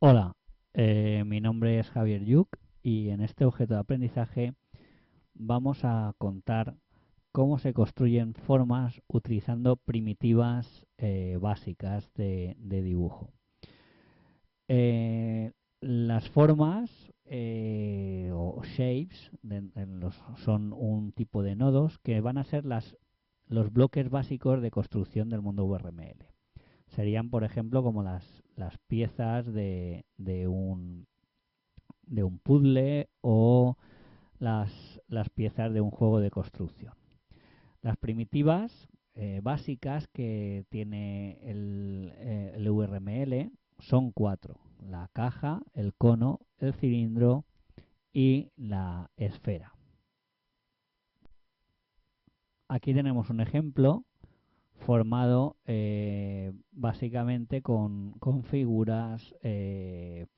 Hola, mi nombre es Javier Yuc y en este objeto de aprendizaje vamos a contar cómo se construyen formas utilizando primitivas básicas de dibujo. Eh, las formas o shapes son un tipo de nodos que van a ser los bloques básicos de construcción del mundo URML. Serían, por ejemplo, como las piezas de un puzzle o las piezas de un juego de construcción. Las primitivas básicas que tiene el URML son cuatro: la caja, el cono, el cilindro y la esfera. Aquí tenemos un ejemplo formado básicamente con figuras,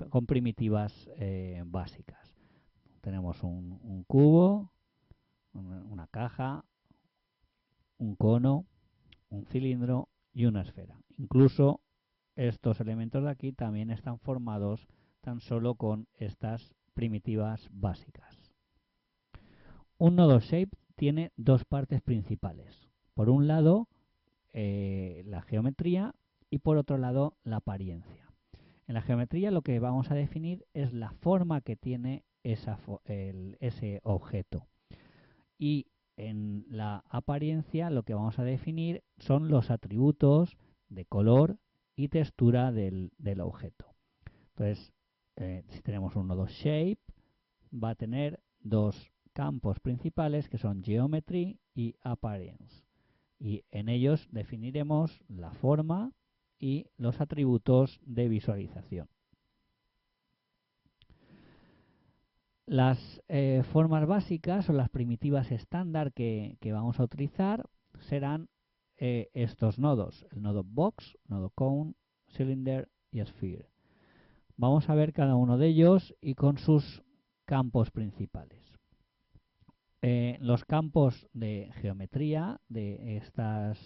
con primitivas básicas. Tenemos un cubo, una caja, un cono, un cilindro y una esfera. Incluso estos elementos de aquí también están formados tan solo con estas primitivas básicas. Un nodo shape tiene dos partes principales. Por un lado, la geometría y por otro lado, la apariencia. En la geometría lo que vamos a definir es la forma que tiene ese objeto. Y en la apariencia lo que vamos a definir son los atributos de color y textura del objeto. Entonces, si tenemos un nodo shape, va a tener dos campos principales que son geometry y appearance. Y en ellos definiremos la forma y los atributos de visualización. Las formas básicas o las primitivas estándar que vamos a utilizar serán estos nodos: el nodo box, nodo cone, cylinder y sphere. Vamos a ver cada uno de ellos y con sus campos principales. Los campos de geometría de estas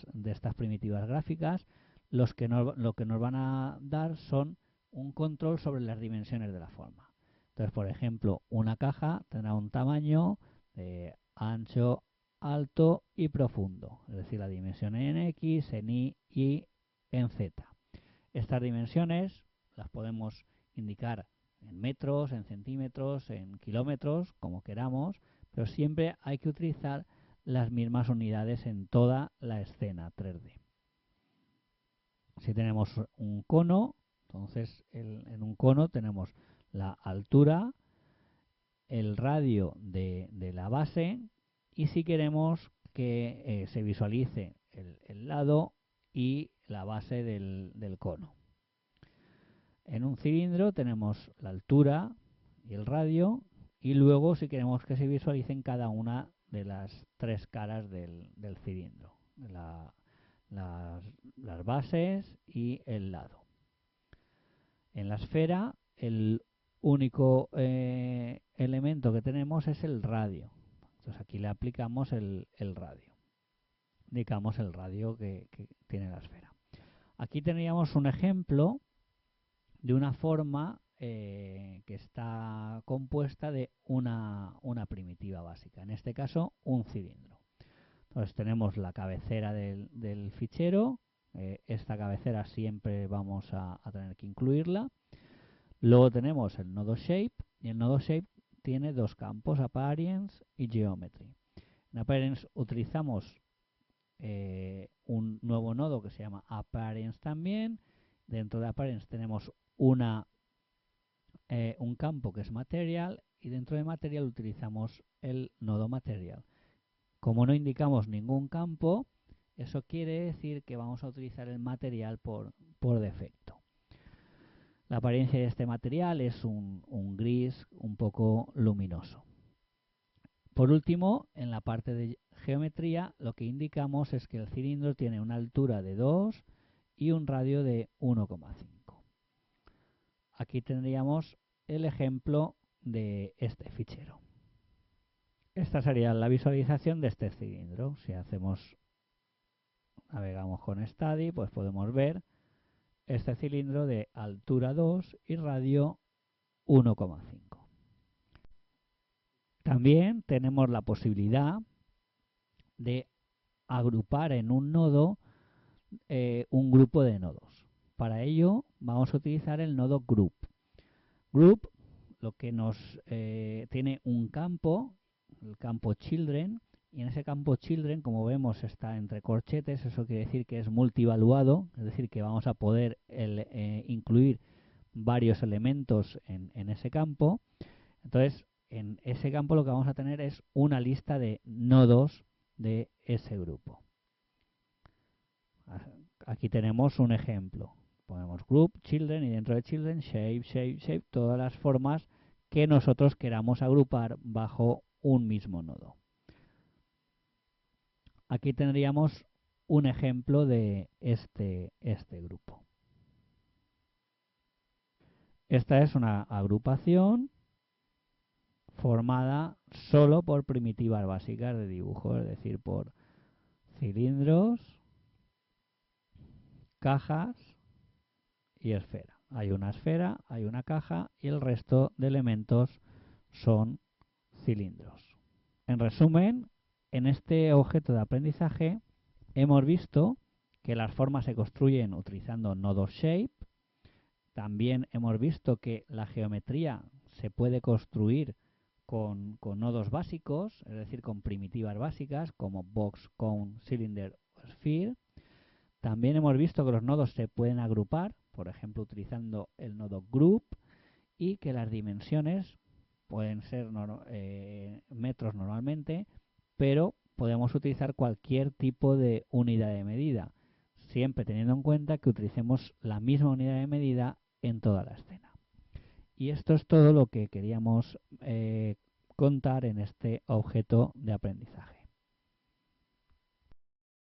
primitivas gráficas, lo que nos van a dar son un control sobre las dimensiones de la forma. Entonces, por ejemplo, una caja tendrá un tamaño de ancho, alto y profundo, es decir, la dimensión en X, en Y y en Z. Estas dimensiones las podemos indicar en metros, en centímetros, en kilómetros, como queramos, pero siempre hay que utilizar las mismas unidades en toda la escena 3D. Si tenemos un cono, entonces en un cono tenemos la altura, el radio de la base, y si queremos que se visualice el lado y la base del cono. En un cilindro tenemos la altura y el radio, y luego si queremos que se visualicen cada una de las tres caras del cilindro, las bases y el lado. En la esfera el único elemento que tenemos es el radio. Entonces aquí le aplicamos el radio. Indicamos el radio que tiene la esfera. Aquí tendríamos un ejemplo de una forma que está compuesta de una primitiva básica, en este caso un cilindro. Entonces tenemos la cabecera del fichero, esta cabecera siempre vamos a tener que incluirla. Luego tenemos el nodo shape, y el nodo shape tiene dos campos: appearance y geometry. En appearance utilizamos un nuevo nodo que se llama appearance también. Dentro de appearance tenemos un campo que es material, y dentro de material utilizamos el nodo material. Como no indicamos ningún campo, eso quiere decir que vamos a utilizar el material por defecto. La apariencia de este material es un gris un poco luminoso. Por último, en la parte de geometría, lo que indicamos es que el cilindro tiene una altura de 2 y un radio de 1,5. Aquí tendríamos el ejemplo de este fichero. Esta sería la visualización de este cilindro. Si navegamos con Study, pues podemos ver este cilindro de altura 2 y radio 1,5. También tenemos la posibilidad de agrupar en un nodo un grupo de nodos. Para ello vamos a utilizar el nodo group. Group lo que nos tiene un campo, el campo children, y en ese campo children, como vemos, está entre corchetes. Eso quiere decir que es multivaluado, es decir, que vamos a poder incluir varios elementos en ese campo. Entonces, en ese campo lo que vamos a tener es una lista de nodos de ese grupo. Aquí tenemos un ejemplo. Ponemos group, children, y dentro de children, shape, shape, shape, todas las formas que nosotros queramos agrupar bajo un mismo nodo. Aquí tendríamos un ejemplo de este grupo. Esta es una agrupación formada solo por primitivas básicas de dibujo, es decir, por cilindros, cajas y esfera. Hay una esfera, hay una caja y el resto de elementos son cilindros. En resumen, en este objeto de aprendizaje hemos visto que las formas se construyen utilizando nodos shape. También hemos visto que la geometría se puede construir con nodos básicos, es decir, con primitivas básicas como box, cone, cylinder o sphere. También hemos visto que los nodos se pueden agrupar, por ejemplo, utilizando el nodo group, y que las dimensiones pueden ser metros normalmente, pero podemos utilizar cualquier tipo de unidad de medida, siempre teniendo en cuenta que utilicemos la misma unidad de medida en toda la escena. Y esto es todo lo que queríamos contar en este objeto de aprendizaje.